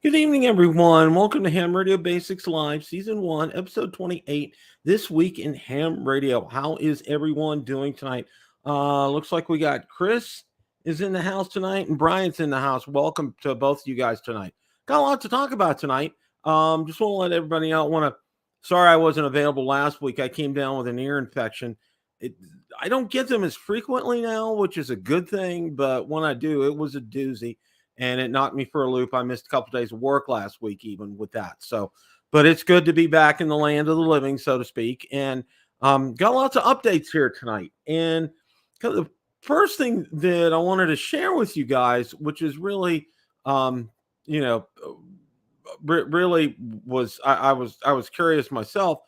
Good evening, everyone. Welcome to Ham Radio Basics Live, Season 1, Episode 28. This week in Ham Radio. How is everyone doing tonight? Looks like we got Chris is in the house tonight and Brian's in the house. Welcome to both of you guys tonight. Got a lot to talk about tonight. Just want to let everybody know. Sorry I wasn't available last week. I came down with an ear infection. I don't get them as frequently now, which is a good thing, but when I do, it was a doozy. And it knocked me for a loop. I missed a couple of days of work last week, even with that. So, but it's good to be back in the land of the living, so to speak. And got lots of updates here tonight. And the first thing that I wanted to share with you guys, which is really, you know, really was I was curious myself,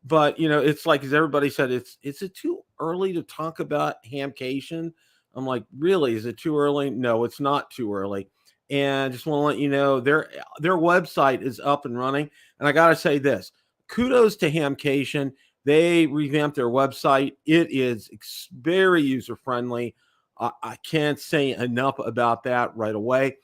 but it's like as everybody said, is it too early to talk about Hamcation? I'm like, really? Is it too early? No, it's not too early. And just want to let you know their website is up and running. And I gotta say this: kudos to Hamcation. They revamped their website. It is very user friendly. I can't say enough about that right away.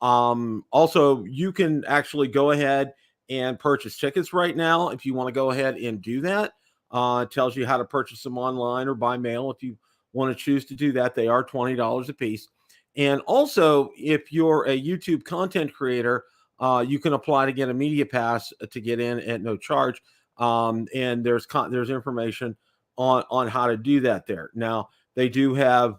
Also, you can actually go ahead and purchase tickets right now if you want to go ahead and do that. It tells you how to purchase them online or by mail if you want to choose to do that. They are $20 a piece. And also, if you're a YouTube content creator, you can apply to get a media pass to get in at no charge. And there's information on how to do that there. Now, they do have,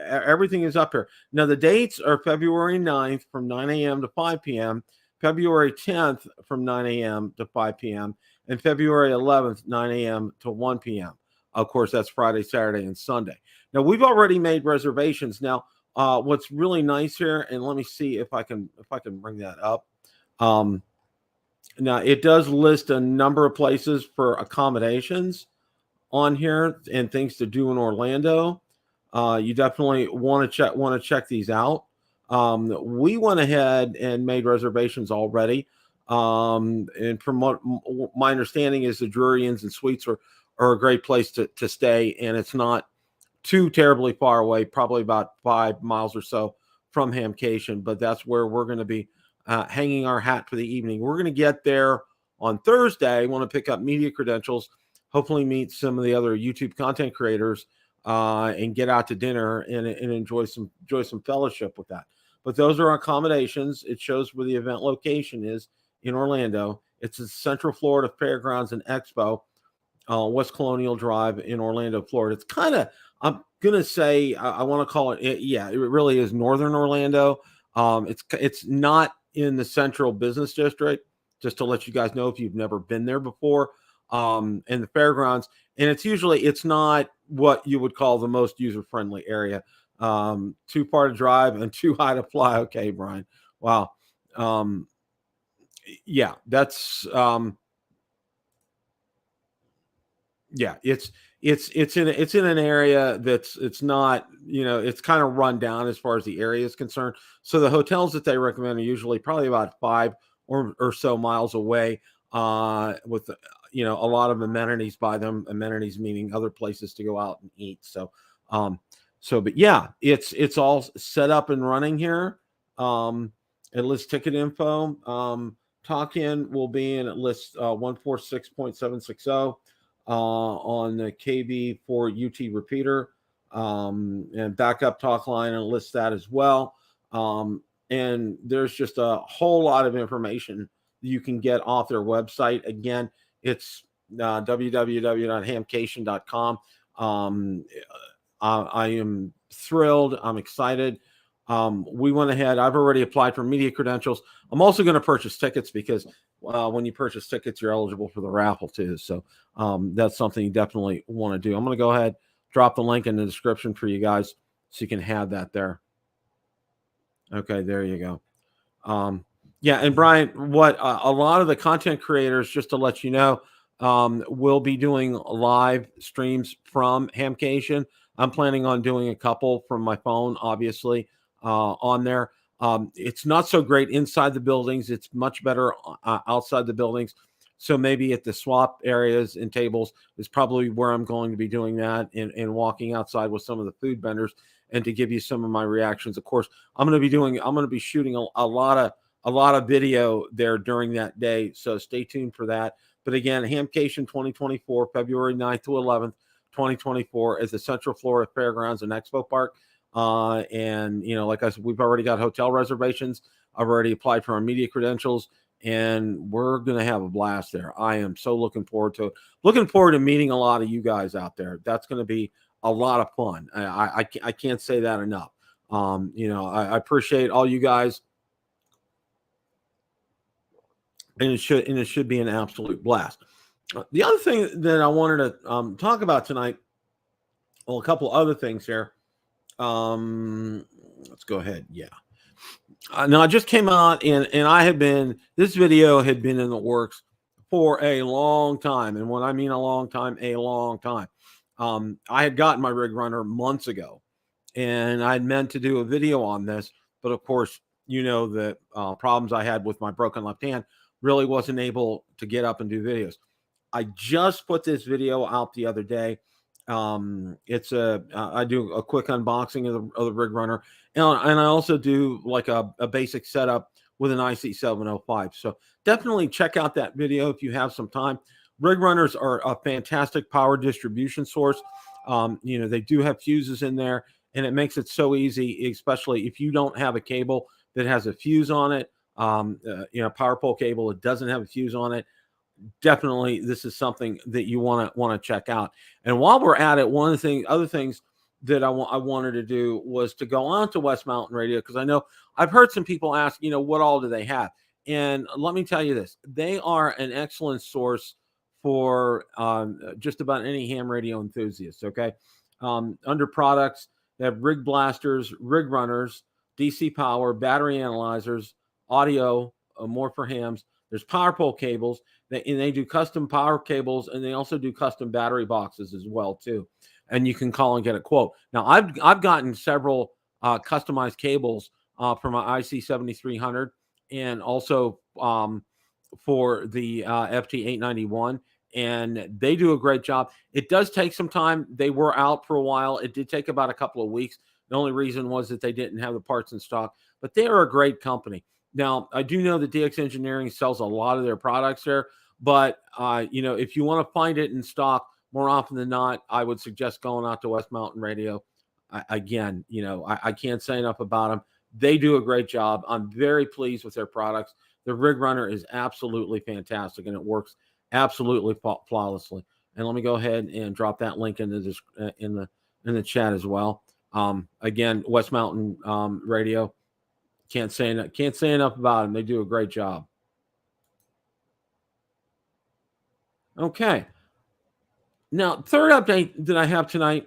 everything is up here. Now, the dates are February 9th from 9 a.m. to 5 p.m., February 10th from 9 a.m. to 5 p.m., and February 11th, 9 a.m. to 1 p.m. Of course, that's Friday, Saturday, and Sunday. Now, we've already made reservations. Now, what's really nice here, and let me see if I can bring that up. Now, it does list a number of places for accommodations on here and things to do in Orlando. You definitely want to check these out. We went ahead and made reservations already. And from what my understanding is, the Drury Inns and Suites are a great place to stay, and it's not too terribly far away, probably about 5 miles or so from Hamcation, but that's where we're going to be hanging our hat for the evening. We're going to get there on Thursday. Want to pick up media credentials, hopefully meet some of the other YouTube content creators, and get out to dinner and enjoy some fellowship with that. But those are accommodations. It shows where the event location is in Orlando. It's the Central Florida Fairgrounds and Expo, West Colonial Drive in Orlando, Florida. It's kind of, I'm gonna say, I want to call it. It really is Northern Orlando. It's not in the Central Business District. Just to let you guys know if you've never been there before. In the fairgrounds, and it's not what you would call the most user friendly area. Too far to drive and too high to fly. Okay, Brian. Wow. Yeah, that's it's in an area it's not, it's kind of run down as far as the area is concerned. So the hotels that they recommend are usually probably about 5 or so miles away, with a lot of amenities by them. Amenities meaning other places to go out and eat. But yeah, it's all set up and running here. It lists ticket info. Talk in will be in, it lists 146.760 on the KB4 UT repeater, and backup talk line, and lists that as well. And there's just a whole lot of information you can get off their website. Again, it's www.hamcation.com. I am thrilled. I'm excited. We went ahead. I've already applied for media credentials. I'm also going to purchase tickets because when you purchase tickets, you're eligible for the raffle too. So that's something you definitely want to do. I'm going to go ahead, drop the link in the description for you guys so you can have that there. Okay, there you go. Yeah, and Brian, what a lot of the content creators, just to let you know, will be doing live streams from Hamcation. I'm planning on doing a couple from my phone, obviously, on there. It's not so great inside the buildings. It's much better outside the buildings. So maybe at the swap areas and tables is probably where I'm going to be doing that, and walking outside with some of the food vendors and to give you some of my reactions. Of course, I'm going to be shooting a lot of a lot of video there during that day. So stay tuned for that. But again, Hamcation 2024, February 9th to 11th, 2024, is the Central Florida Fairgrounds and Expo Park. And, like I said, we've already got hotel reservations. I've already applied for our media credentials, and we're going to have a blast there. I am so looking forward to it. Looking forward to meeting a lot of you guys out there. That's going to be a lot of fun. I can't say that enough. I appreciate all you guys, and it should be an absolute blast. The other thing that I wanted to talk about tonight, well, a couple other things here. Let's go ahead. Yeah. Now I just came out, and this video had been in the works for a long time. And when I mean a long time, a long time. I had gotten my rig runner months ago, and I'd meant to do a video on this, but of course, the problems I had with my broken left hand really wasn't able to get up and do videos. I just put this video out the other day. I do a quick unboxing of the rig runner, and I also do like a basic setup with an IC 705. So definitely check out that video if you have some time. Rig runners are a fantastic power distribution source. They do have fuses in there, and it makes it so easy, especially if you don't have a cable that has a fuse on it. Power pole cable that doesn't have a fuse on it. Definitely, this is something that you want to check out. And while we're at it, one of the other things that I wanted to do was to go on to West Mountain Radio, because I know I've heard some people ask, what all do they have? And let me tell you this: they are an excellent source for just about any ham radio enthusiast. Okay, under products, they have rig blasters, rig runners, DC power, battery analyzers, audio, more for hams. There's power pole cables, and they do custom power cables, and they also do custom battery boxes as well too. And you can call and get a quote. Now, I've gotten several customized cables for my IC 7300, and also for the FT 891, and they do a great job. It does take some time. They were out for a while. It did take about a couple of weeks. The only reason was that they didn't have the parts in stock, but they are a great company. Now, I do know that DX Engineering sells a lot of their products there, but if you want to find it in stock, more often than not, I would suggest going out to West Mountain Radio. I can't say enough about them. They do a great job. I'm very pleased with their products. The rig runner is absolutely fantastic, and it works absolutely flawlessly. And let me go ahead and drop that link in the chat as well. Again, West Mountain Radio. Can't say enough about them. They do a great job. Okay. Now, third update that I have tonight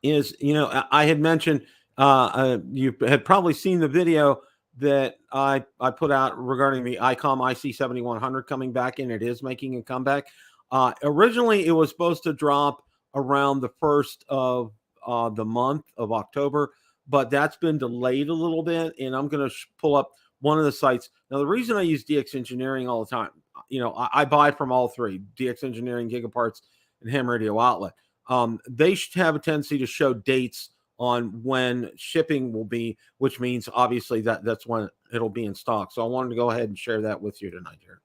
is, I had mentioned, you had probably seen the video that I put out regarding the ICOM IC 7100 coming back, and it is making a comeback. Originally, it was supposed to drop around the first of the month of October, but that's been delayed a little bit, and I'm going to pull up one of the sites. Now, the reason I use DX Engineering all the time, I buy from all three, DX Engineering, Gigaparts, and Ham Radio Outlet. They should have a tendency to show dates on when shipping will be, which means obviously that's when it'll be in stock. So I wanted to go ahead and share that with you tonight here.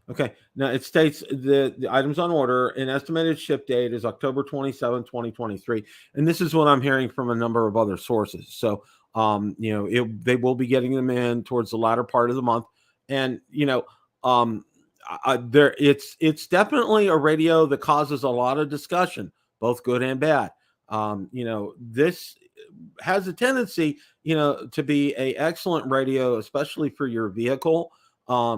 Okay, now it states the items on order, an estimated ship date is October 27, 2023. And this is what I'm hearing from a number of other sources. So, they will be getting them in towards the latter part of the month. And, it's definitely a radio that causes a lot of discussion, both good and bad. This has a tendency, to be a excellent radio, especially for your vehicle.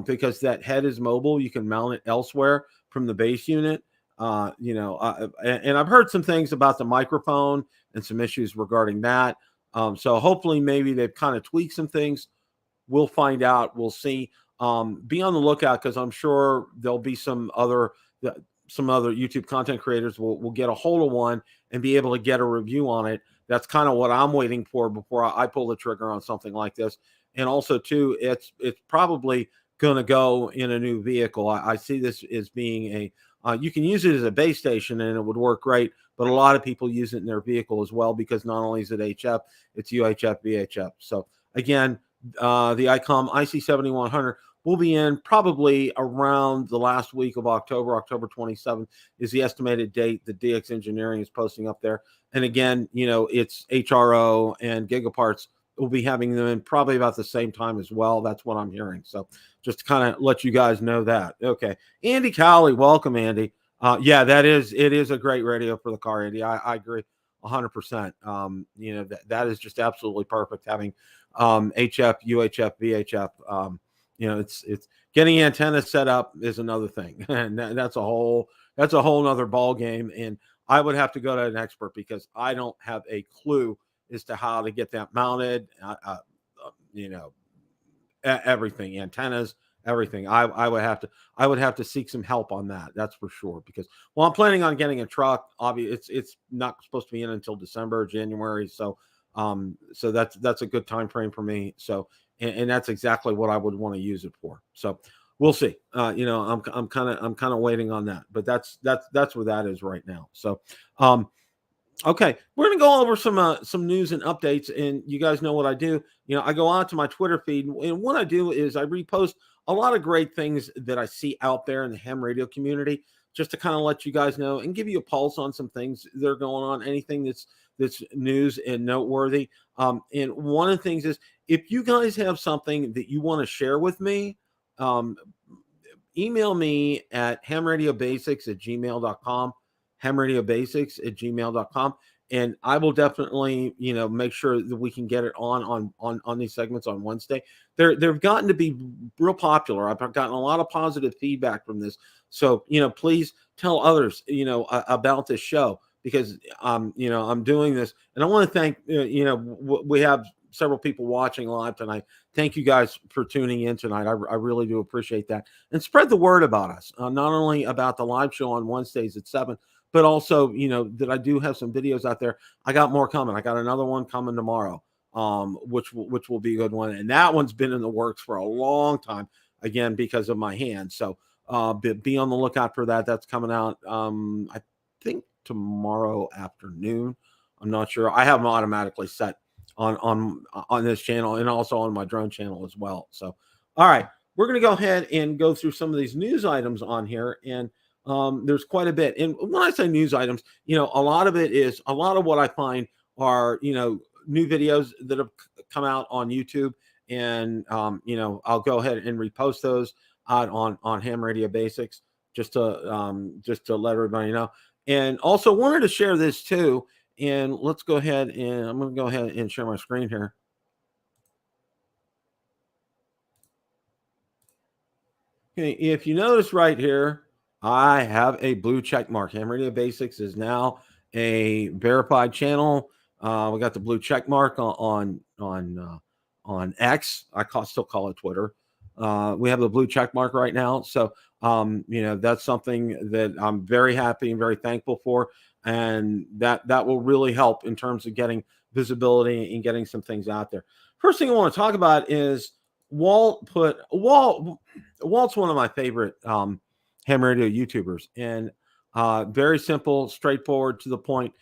Because that head is mobile, you can mount it elsewhere from the base unit. And I've heard some things about the microphone and some issues regarding that. So hopefully, maybe they've kind of tweaked some things. We'll find out. We'll see. Be on the lookout, because I'm sure there'll be some other YouTube content creators will get a hold of one and be able to get a review on it. That's kind of what I'm waiting for before I pull the trigger on something like this. And also, too, it's probably going to go in a new vehicle. I see this as being You can use it as a base station and it would work great, but a lot of people use it in their vehicle as well because not only is it HF, it's UHF, VHF. So again, the ICOM IC7100 will be in probably around the last week of October. October 27th is the estimated date that DX Engineering is posting up there. And again, it's HRO and Gigaparts will be having them in probably about the same time as well. That's what I'm hearing. So just to kind of let you guys know that. Okay. Andy Cowley, welcome, Andy. Yeah, it is a great radio for the car, Andy. I agree 100%. That is just absolutely perfect having HF, UHF, VHF. It's getting antennas set up is another thing. And that's a whole nother ball game. And I would have to go to an expert because I don't have a clue as to how to get that mounted. Everything, antennas, everything. I would have to seek some help on that. That's for sure. Because I'm planning on getting a truck. Obviously, it's not supposed to be in until December, January. So that's a good time frame for me. So and that's exactly what I would want to use it for. So we'll see. I'm kind of waiting on that. But that's where that is right now. So okay, we're gonna go over some news and updates, and you guys know what I do. I go out to my Twitter feed, and what I do is I repost a lot of great things that I see out there in the ham radio community, just to kind of let you guys know and give you a pulse on some things that are going on, anything that's news and noteworthy. And one of the things is if you guys have something that you want to share with me, um, email me at hamradiobasics@gmail.com, hamradiobasics@gmail.com. And I will definitely, make sure that we can get it on these segments on Wednesday. They've gotten to be real popular. I've gotten a lot of positive feedback from this. So, please tell others, about this show because, I'm doing this. And I want to thank, we have several people watching live tonight. Thank you guys for tuning in tonight. I really do appreciate that. And spread the word about us, not only about the live show on Wednesdays at 7, but also, that I do have some videos out there. I got more coming. I got another one coming tomorrow, which will be a good one. And that one's been in the works for a long time, again, because of my hand. So be on the lookout for that. That's coming out, I think, tomorrow afternoon. I'm not sure. I have them automatically set on this channel and also on my drone channel as well. So, all right, we're going to go ahead and go through some of these news items on here. And there's quite a bit. And when I say news items, a lot of what I find are, new videos that have come out on YouTube. And, I'll go ahead and repost those out on Ham Radio Basics just to let everybody know. And also wanted to share this too. And let's go ahead and I'm going to go ahead and share my screen here. Okay, if you notice right here, I have a blue check mark. Ham Radio Basics is now a verified channel. We got the blue check mark on X. Still call it Twitter. We have the blue check mark right now. So that's something that I'm very happy and very thankful for, and that will really help in terms of getting visibility and getting some things out there. First thing I want to talk about is Walt's one of my favorite ham radio YouTubers, and very simple, straightforward, to the point.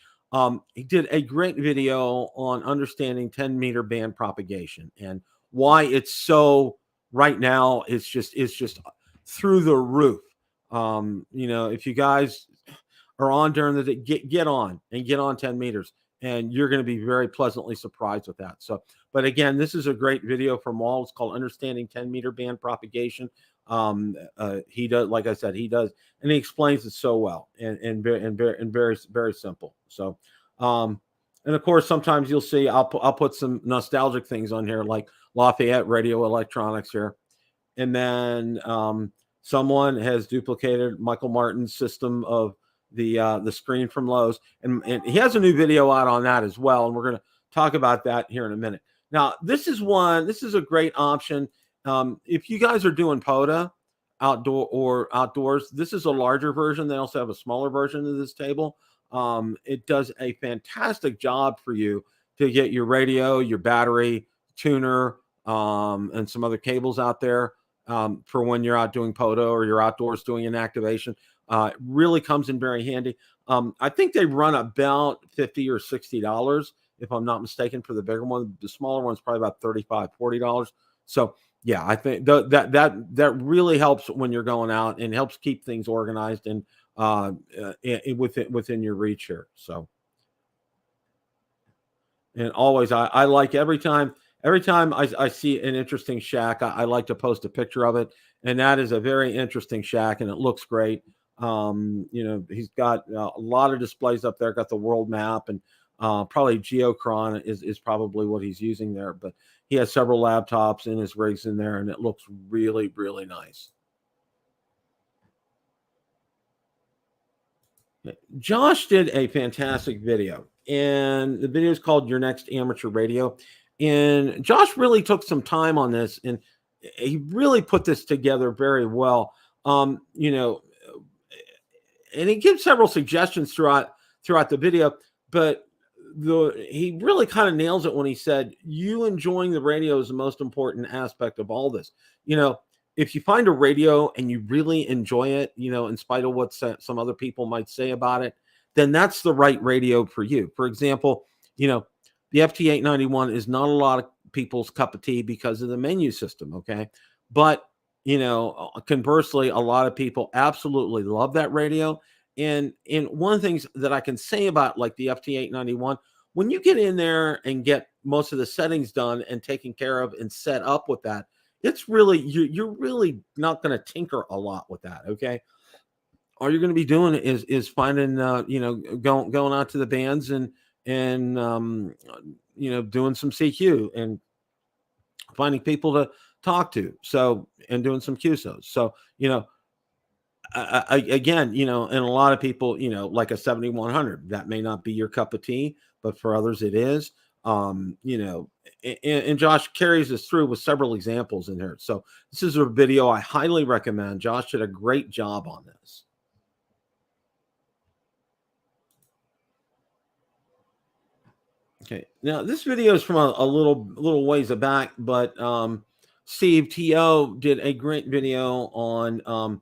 He did a great video on understanding 10-meter band propagation and why it's so right now. It's just through the roof. If you guys are on during the day, get on 10 meters, and you're going to be very pleasantly surprised with that. So, but again, this is a great video from Walt. It's called Understanding 10-Meter Band Propagation. He does, like I said, and he explains it so well and very, very simple. So, and of course, sometimes you'll see I'll put some nostalgic things on here, like Lafayette Radio Electronics here, and then someone has duplicated Michael Martin's system of the screen from Lowe's, and he has a new video out on that as well, and we're going to talk about that here in a minute. Now, this is a great option. If you guys are doing POTA outdoors, this is a larger version. They also have a smaller version of this table. It does a fantastic job for you to get your radio, your battery, tuner, and some other cables out there. for when you're out doing poto or you're outdoors doing an activation. It really comes in very handy. I think they run about $50 or $60, if I'm not mistaken, for the bigger one. The smaller one's probably about $35, $40. So yeah, I think that really helps when you're going out and helps keep things organized and within your reach here. So, and always I like every time I see an interesting shack, I like to post a picture of it, and that is a very interesting shack, and it looks great. He's got a lot of displays up there. Got the world map, and probably Geochron is probably what he's using there, but he has several laptops in his rigs in there, and it looks really, really nice. Josh did a fantastic video, and the video is called Your Next Amateur Radio. And Josh really took some time on this, and he really put this together very well. Um, you know, and he gives several suggestions throughout the video, but he really kind of nails it when he said you enjoying the radio is the most important aspect of all this. You know, if you find a radio and you really enjoy it, in spite of what some other people might say about it, then that's the right radio for you. For example, the FT891 is not a lot of people's cup of tea because of the menu system. Okay. But conversely, a lot of people absolutely love that radio. And one of the things that I can say about like the FT891, when you get in there and get most of the settings done and taken care of and set up with that, it's really you're really not going to tinker a lot with that. Okay, all you're going to be doing is finding going out to the bands and doing some CQ and finding people to talk to, so, and doing some QSOs. So, again, and a lot of people, like a 7100, that may not be your cup of tea, but for others it is. And Josh carries us through with several examples in here. So this is a video I highly recommend. Josh did a great job on this. Okay, now this video is from a little ways back, but Steve T.O. did a great video on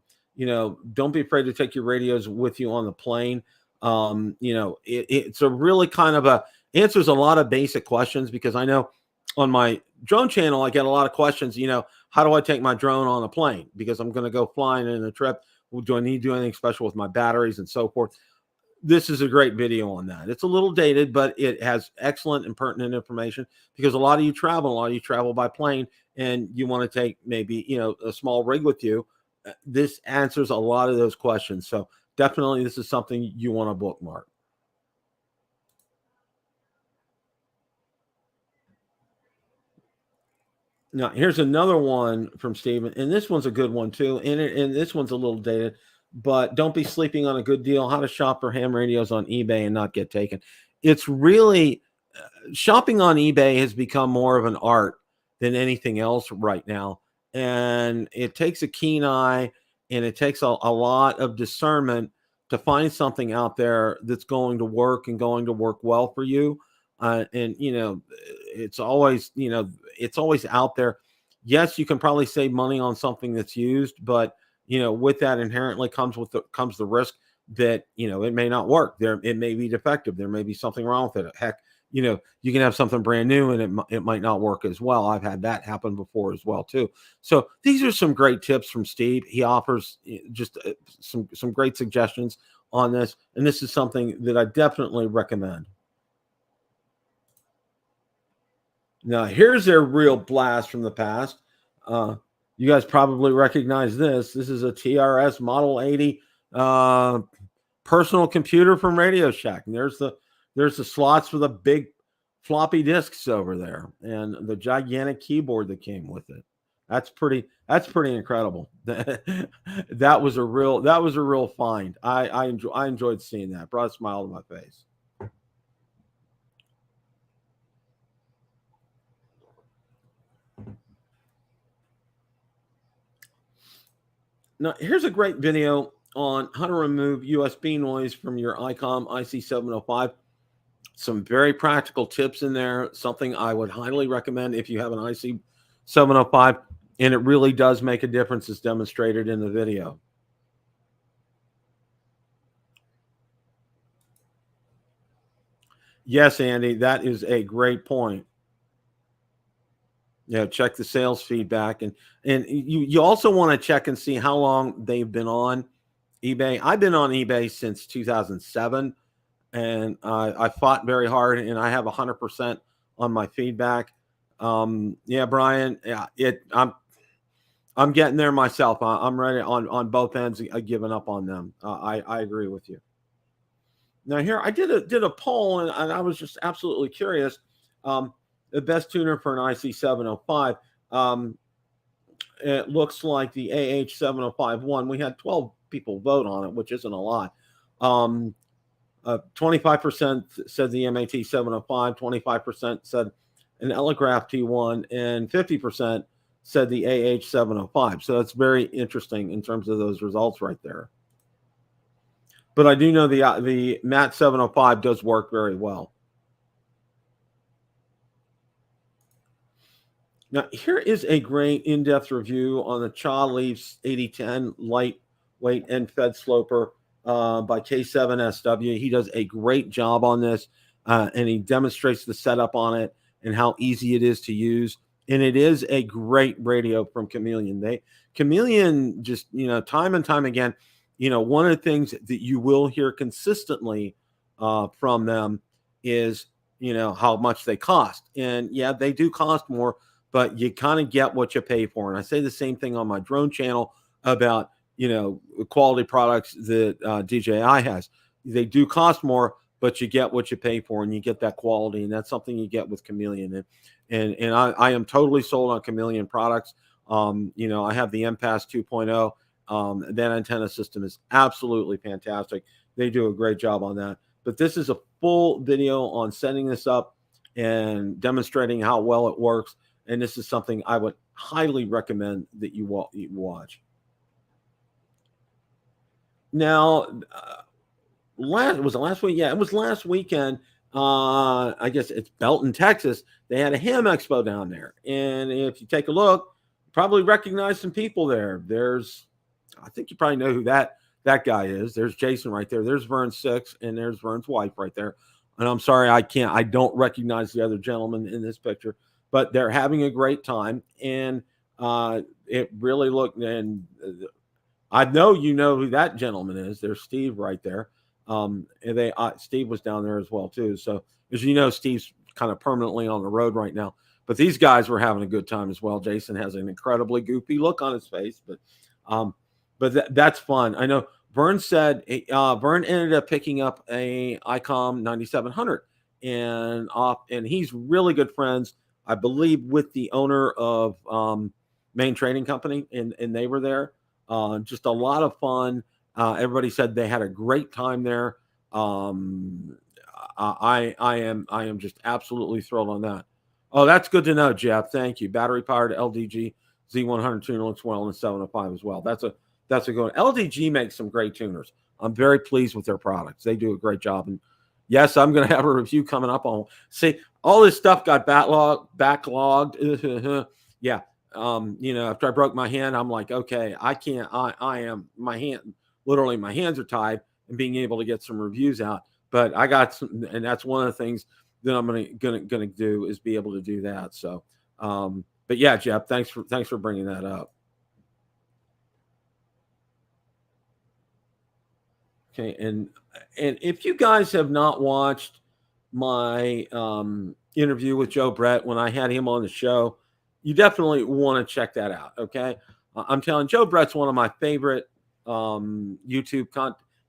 don't be afraid to take your radios with you on the plane. It's a really kind of answers a lot of basic questions, because I know on my drone channel I get a lot of questions. How do I take my drone on a plane, because I'm going to go flying in a trip? Do I need to do anything special with my batteries and so forth? This is a great video on that. It's a little dated, but it has excellent and pertinent information, because a lot of you travel by plane, and you want to take maybe, a small rig with you. This answers a lot of those questions. So definitely this is something you want to bookmark. Now, here's another one from Steven, and this one's a good one too. And this one's a little dated, but don't be sleeping on a good deal. How to shop for ham radios on eBay and not get taken. It's really shopping on eBay has become more of an art than anything else right now. And it takes a keen eye, and it takes a lot of discernment to find something out there that's going to work and going to work well for you. And it's always out there. Yes, you can probably save money on something that's used, but with that inherently comes the risk that it may not work. It may be defective. There may be something wrong with it. Heck, you can have something brand new and it might not work as well. I've had that happen before as well too. So these are some great tips from Steve. He offers just some great suggestions on this, and this is something that I definitely recommend. Now, here's their real blast from the past. You guys probably recognize this. This is a TRS Model 80 personal computer from Radio Shack. And there's the slots for the big floppy disks over there, and the gigantic keyboard that came with it. That's pretty incredible. That was a real find. I enjoyed seeing that. Brought a smile to my face. Now, here's a great video on how to remove USB noise from your ICOM IC705. Some very practical tips in there, something I would highly recommend if you have an IC705. And it really does make a difference as demonstrated in the video. Yes, Andy, that is a great point. Yeah, check the sales feedback, and you also want to check and see how long they've been on eBay. I've been on eBay since 2007, and I fought very hard, and I have 100% on my feedback. Yeah, Brian, yeah, I'm getting there myself. I'm ready on both ends. Giving up on them. I agree with you. Now here I did a poll, and I was just absolutely curious. Um, the best tuner for an IC 705. Um, it looks like the AH 705 won. We had 12 people vote on it, which isn't a lot. 25% said the MAT 705, 25% said an Telegraph T1, and 50% said the AH 705. So that's very interesting in terms of those results right there. But I do know the MAT 705 does work very well. Now, here is a great in-depth review on the Cha Leafs 8010 lightweight and fed sloper by K7SW. He does a great job on this, and he demonstrates the setup on it and how easy it is to use. And it is a great radio from Chameleon. Chameleon just, time and time again, one of the things that you will hear consistently from them is, how much they cost. And yeah, they do cost more, but you kind of get what you pay for. And I say the same thing on my drone channel about, quality products that DJI has. They do cost more, but you get what you pay for, and you get that quality. And that's something you get with Chameleon. And I am totally sold on Chameleon products. I have the MPass 2.0. That antenna system is absolutely fantastic. They do a great job on that. But this is a full video on setting this up and demonstrating how well it works. And this is something I would highly recommend that you watch. Now, was it last week? Yeah, it was last weekend. I guess it's Belton, Texas. They had a ham expo down there, and if you take a look, probably recognize some people there. I think you probably know who that guy is. There's Jason right there. There's Vern Six, and there's Vern's wife right there. And I'm sorry, I don't recognize the other gentleman in this picture, but they're having a great time, and it really looked. And I know you know who that gentleman is. There's Steve right there. And Steve was down there as well too. So as you know, Steve's kind of permanently on the road right now. But these guys were having a good time as well. Jason has an incredibly goofy look on his face, but that's fun. I know Vern said Vern ended up picking up a ICOM 9700, and he's really good friends, I believe, with the owner of Main Trading Company, and they were there. Just a lot of fun. Everybody said they had a great time there. I am just absolutely thrilled on that. Oh, that's good to know, Jeff. Thank you. Battery powered LDG Z100 tuner looks well in the 705 as well. That's a good one. LDG makes some great tuners. I'm very pleased with their products. They do a great job. And yes, I'm going to have a review coming up on. See, all this stuff got backlogged. Yeah. After I broke my hand, I'm like, okay, I can't. I am my hand. Literally, my hands are tied, and being able to get some reviews out. But I got some, and that's one of the things that I'm gonna do is be able to do that. So, but yeah, Jeff, thanks for bringing that up. Okay, and if you guys have not watched my interview with Joe Brett when I had him on the show, you definitely want to check that out. Okay, I'm telling Joe Brett's one of my favorite ham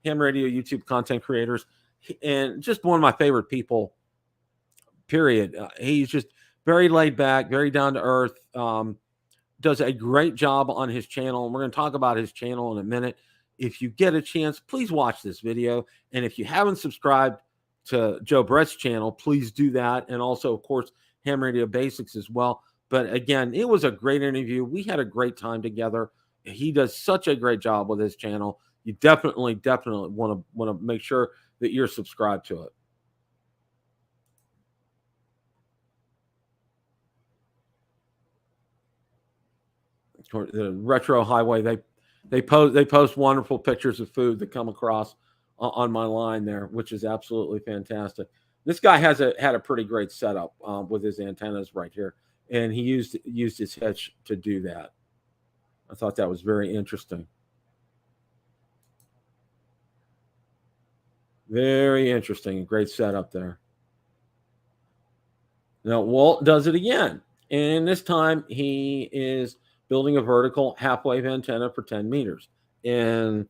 radio YouTube content creators, and just one of my favorite people. Period. He's just very laid back, very down to earth. Does a great job on his channel. And we're going to talk about his channel in a minute. If you get a chance, please watch this video. And if you haven't subscribed to Joe Brett's channel, please do that. And also, of course, Ham Radio Basics as well. But again, it was a great interview. We had a great time together. He does such a great job with his channel. You definitely want to make sure that you're subscribed to it. or the retro highway. They post wonderful pictures of food that come across on my line there, which is absolutely fantastic. This guy had a pretty great setup with his antennas right here, and he used his hitch to do that. I thought that was very interesting. Very interesting. Great setup there. Now Walt does it again, and this time he is building a vertical half wave antenna for 10 meters. And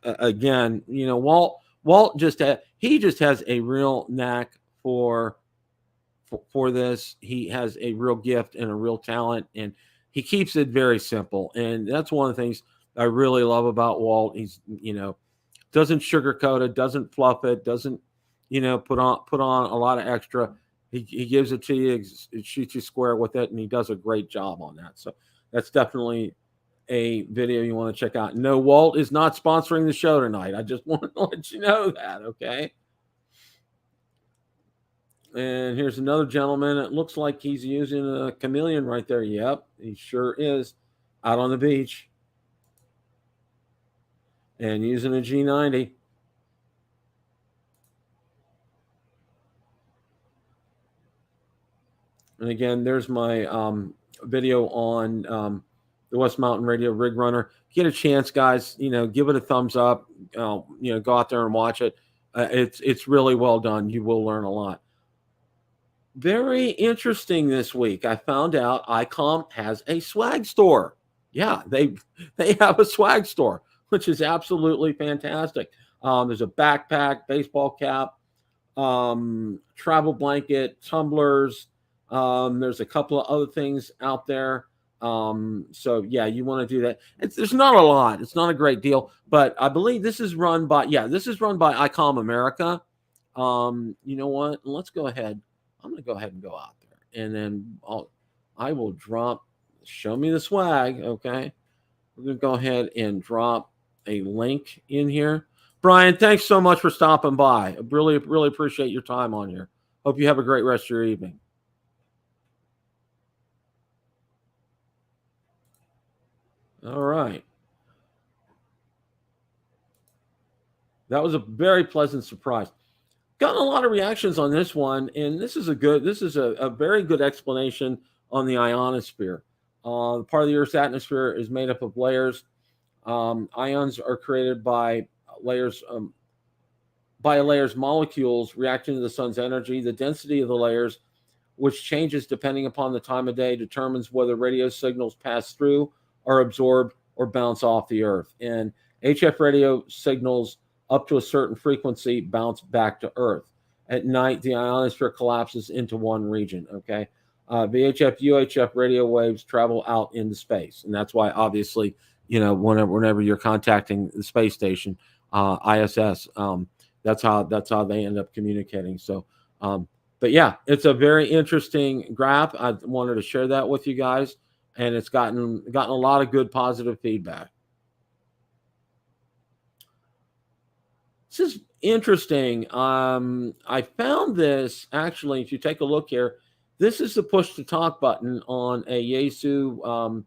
again, Walt he just has a real knack for this. He has a real gift and a real talent, and he keeps it very simple. And that's one of the things I really love about Walt. He's doesn't sugarcoat it, doesn't fluff it, doesn't put on a lot of extra. He gives it to you, shoots you square with it, and he does a great job on that. So that's definitely a video you want to check out. No, Walt is not sponsoring the show tonight. I just want to let you know that, okay? And here's another gentleman. It looks like he's using a chameleon right there. Yep, he sure is, out on the beach and using a G90. And again, there's my video on the West Mountain Radio Rig Runner. Get a chance, guys. Give it a thumbs up. Go out there and watch it. It's really well done. You will learn a lot. Very interesting this week. I found out ICOM has a swag store. Yeah, they have a swag store, which is absolutely fantastic. There's a backpack, baseball cap, travel blanket, tumblers. There's a couple of other things out there. So yeah, you want to do that. There's not a lot. It's not a great deal, but I believe this is run by ICOM America. You know what? Let's go ahead. I'm going to go ahead and go out there, and then I will drop. Show me the swag, okay? We're going to go ahead and drop a link in here. Brian, thanks so much for stopping by. I really, really appreciate your time on here. Hope you have a great rest of your evening. All right. That was a very pleasant surprise. Gotten a lot of reactions on this one, and this is a very good explanation on the ionosphere. Part of the Earth's atmosphere is made up of layers. Ions are created by layers molecules reacting to the sun's energy. The density of the layers, which changes depending upon the time of day, determines whether radio signals pass through, are absorbed, or bounce off the Earth. And HF radio signals up to a certain frequency bounce back to Earth. At night, the ionosphere collapses into one region, okay? VHF, UHF radio waves travel out into space. And that's why, obviously, whenever you're contacting the space station, ISS, that's how they end up communicating. So, but yeah, it's a very interesting graph. I wanted to share that with you guys, and it's gotten a lot of good positive feedback. This is interesting. I found this actually. If you take a look here, this is the push to talk button on a Yaesu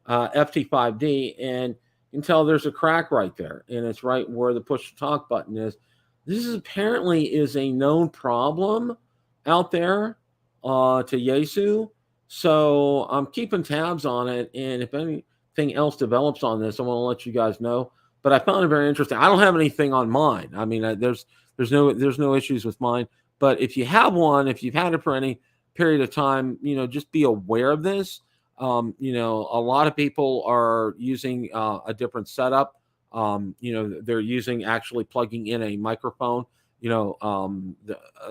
FT5D, and you can tell there's a crack right there, and it's right where the push to talk button is. This is apparently a known problem out there to Yaesu, so I'm keeping tabs on it, and if anything else develops on this, I want to let you guys know. But I found it very interesting. I don't have anything on mine. I mean, there's no issues with mine. But if you have one, if you've had it for any period of time, just be aware of this. A lot of people are using a different setup. They're using actually plugging in a microphone, a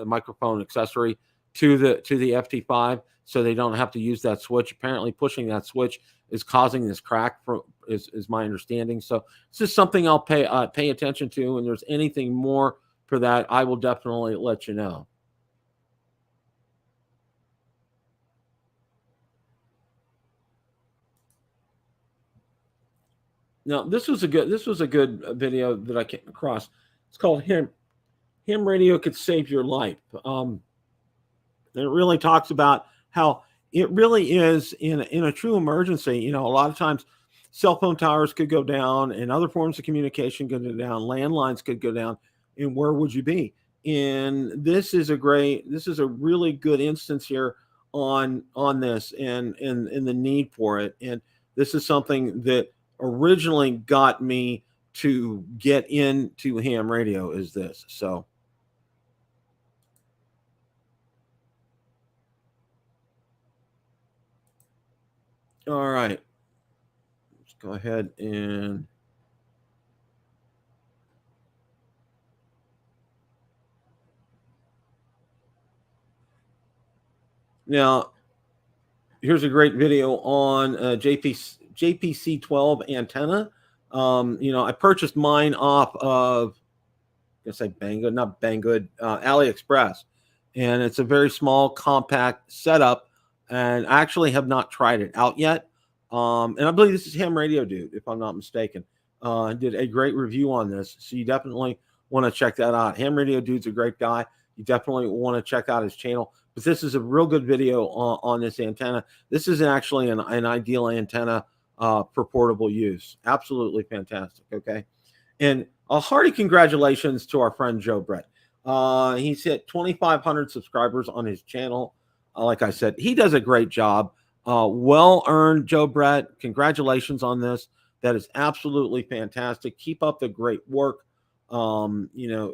microphone accessory to the FT5, so they don't have to use that switch. Apparently, pushing that switch is causing this crack. Is my understanding. So this is something I'll pay attention to. And there's anything more for that, I will definitely let you know. Now, this was a good video that I came across. It's called Ham Radio Could Save Your Life. It really talks about how it really is in a true emergency. A lot of times cell phone towers could go down and other forms of communication could go down, landlines could go down, and where would you be? And this is a really good instance here on this and the need for it. And this is something that originally got me to get into ham radio is this. So all right, let's go ahead and now here's a great video on JPC 12 antenna. I purchased mine off of, I say Banggood, not Banggood, AliExpress, and it's a very small, compact setup. And I actually have not tried it out yet. And I believe this is Ham Radio Dude, if I'm not mistaken. Did a great review on this, so you definitely want to check that out. Ham Radio Dude's a great guy. You definitely want to check out his channel. But this is a real good video on this antenna. This is actually an ideal antenna for portable use. Absolutely fantastic. Okay. And a hearty congratulations to our friend Joe Brett. He's hit 2,500 subscribers on his channel. Like I said, he does a great job. Well earned, Joe Brett. Congratulations on this. That is absolutely fantastic. Keep up the great work. You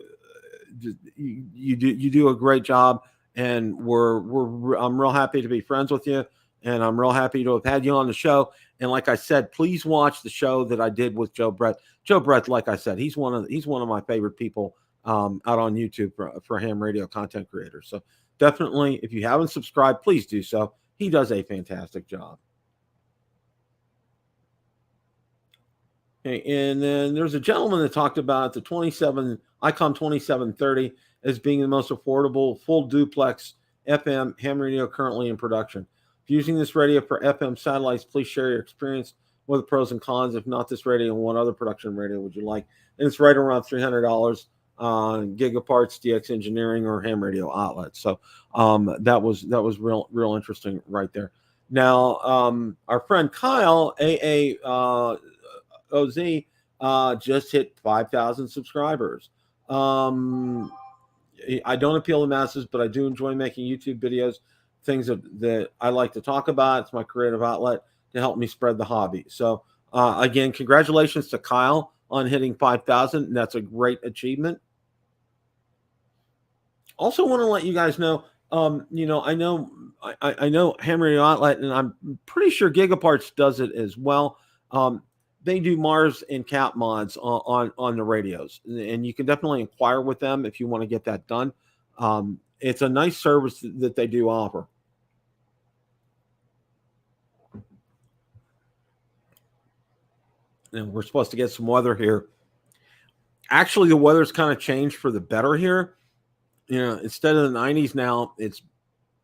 do a great job, and I'm real happy to be friends with you, and I'm real happy to have had you on the show. And like I said, please watch the show that I did with Joe Brett. Joe Brett, like I said, he's one of my favorite people out on YouTube for ham radio content creators. So definitely, if you haven't subscribed, please do so. He does a fantastic job. Okay, and then there's a gentleman that talked about the ICOM 2730 as being the most affordable full duplex FM ham radio currently in production. If using this radio for FM satellites, please share your experience with the pros and cons. If not this radio, what other production radio would you like? And it's right around $300 on Gigaparts, DX Engineering, or ham radio outlets. So that was real interesting right there. Now our friend Kyle OZ just hit 5,000 subscribers. I don't appeal to masses, but I do enjoy making YouTube videos, things that I like to talk about. It's my creative outlet to help me spread the hobby. So again, congratulations to Kyle on hitting 5,000. That's a great achievement. Also want to let you guys know, I know Ham Radio Outlet, and I'm pretty sure Gigaparts does it as well. They do Mars and Cap mods on the radios, and you can definitely inquire with them if you want to get that done. It's a nice service that they do offer. And we're supposed to get some weather here. Actually, the weather's kind of changed for the better here. Instead of the 90s now, it's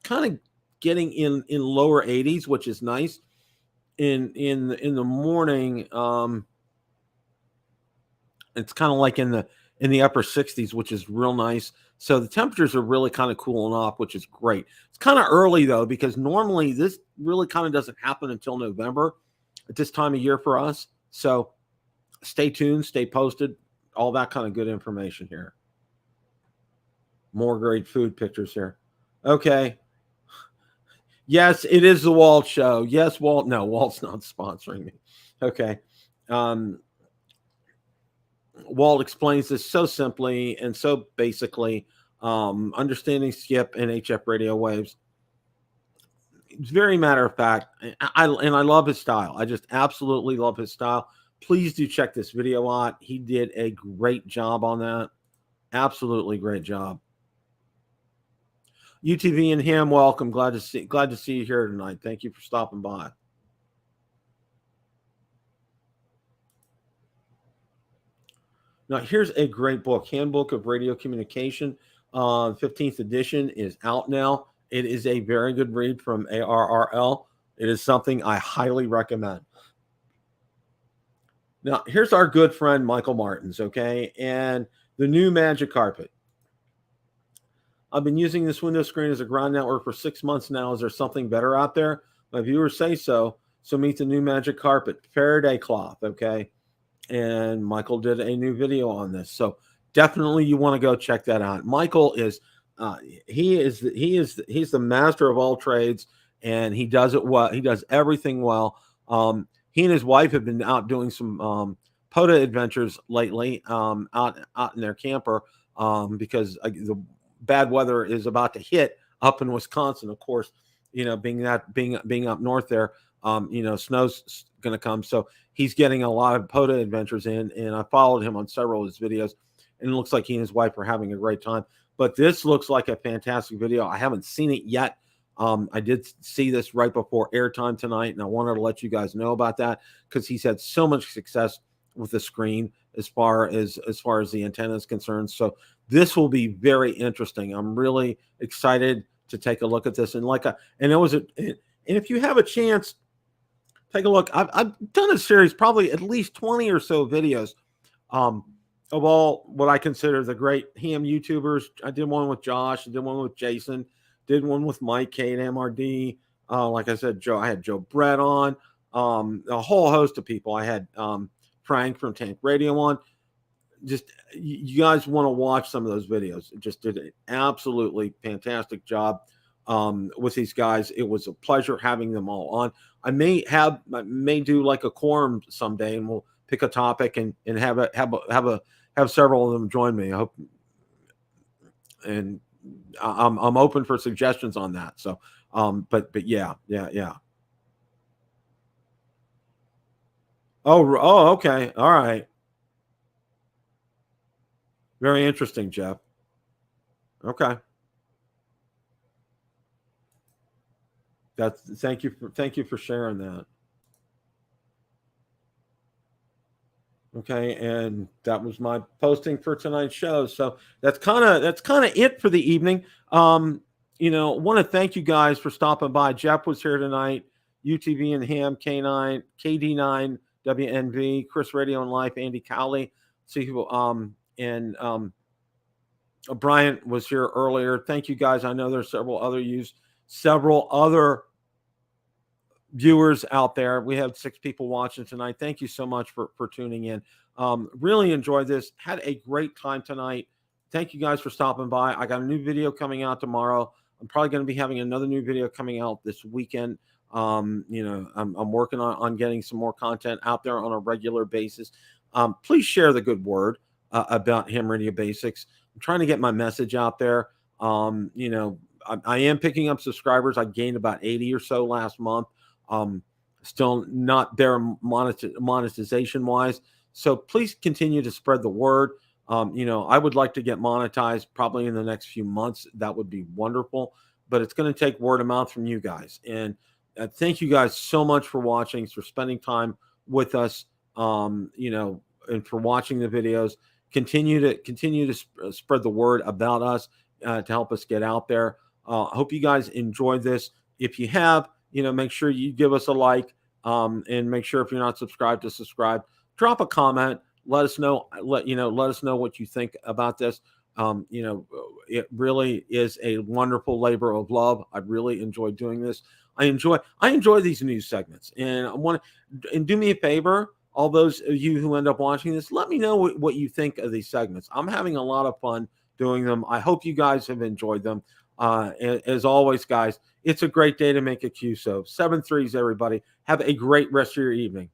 kind of getting in lower 80s, which is nice. In the morning, it's kind of like in the upper 60s, which is real nice. So the temperatures are really kind of cooling off, which is great. It's kind of early though, because normally this really kind of doesn't happen until November at this time of year for us. So stay tuned, stay posted, all that kind of good information here. More great food pictures here. Okay. Yes, it is the Walt show. Yes, Walt. No, Walt's not sponsoring me. Okay. Walt explains this so simply and so basically. Understanding skip and HF radio waves. It's very matter of fact. I love his style. I just absolutely love his style. Please do check this video out. He did a great job on that. Absolutely great job. UTV and Ham, welcome. Glad to see you here tonight. Thank you for stopping by. Now, here's a great book, Handbook of Radio Communication. 15th edition is out now. It is a very good read from ARRL. It is something I highly recommend. Now, here's our good friend Michael Martins, okay, and the new Magic Carpet. I've been using this window screen as a ground network for 6 months now. Is there something better out there? My viewers say so. So meet the new magic carpet, Faraday cloth. Okay. And Michael did a new video on this. So definitely you want to go check that out. Michael is uh, he's the master of all trades, and he does it well. He does everything well. He and his wife have been out doing some POTA adventures lately, out in their camper, because the bad weather is about to hit up in Wisconsin. Of course, being up north there, snow's going to come. So he's getting a lot of POTA adventures in, and I followed him on several of his videos, and it looks like he and his wife are having a great time. But this looks like a fantastic video. I haven't seen it yet. I did see this right before airtime tonight, and I wanted to let you guys know about that because he's had so much success with the screen as far as the antenna is concerned. So this will be very interesting. I'm really excited to take a look at this. And and if you have a chance, take a look. I've done a series, probably at least 20 or so videos, of all what I consider the great ham YouTubers. I did one with Josh, I did one with Jason, did one with Mike K and MRD. Like I said, I had Joe Brett on, a whole host of people. I had Frank from Tank Radio on. Just, you guys want to watch some of those videos. Just did an absolutely fantastic job with these guys. It was a pleasure having them all on. I may do like a quorum someday, and we'll pick a topic and have several of them join me. I hope, and I'm open for suggestions on that. So, but yeah. Oh, okay, all right. Very interesting, Jeff. Okay, thank you for sharing that. Okay, and that was my posting for tonight's show. So that's kind of it for the evening. Want to thank you guys for stopping by. Jeff was here tonight. UTV and Ham, K9, KD9, WNV, Chris Radio and Life, Andy Cowley. See who and Bryant was here earlier. Thank you guys. I know there's several other viewers out there. We have 6 people watching tonight. Thank you so much for tuning in. Really enjoyed this. Had a great time tonight. Thank you guys for stopping by. I got a new video coming out tomorrow. I'm probably going to be having another new video coming out this weekend. I'm working on getting some more content out there on a regular basis. Please share the good word about Ham Radio Basics. I'm trying to get my message out there. I am picking up subscribers. I gained about 80 or so last month. Still not there monetization wise. So please continue to spread the word. I would like to get monetized probably in the next few months. That would be wonderful, but it's going to take word of mouth from you guys. And thank you guys so much for watching, for spending time with us, and for watching the videos. Continue to spread the word about us to help us get out there. I hope you guys enjoyed this. If you have, make sure you give us a like, and make sure if you're not subscribed to subscribe. Drop a comment. Let us know. Let us know what you think about this. It really is a wonderful labor of love. I really enjoy doing this. I enjoy these news segments, and do me a favor. All those of you who end up watching this, let me know what you think of these segments. I'm having a lot of fun doing them. I hope you guys have enjoyed them. As always, guys, it's a great day to make a QSO. 7 3s, everybody. Have a great rest of your evening.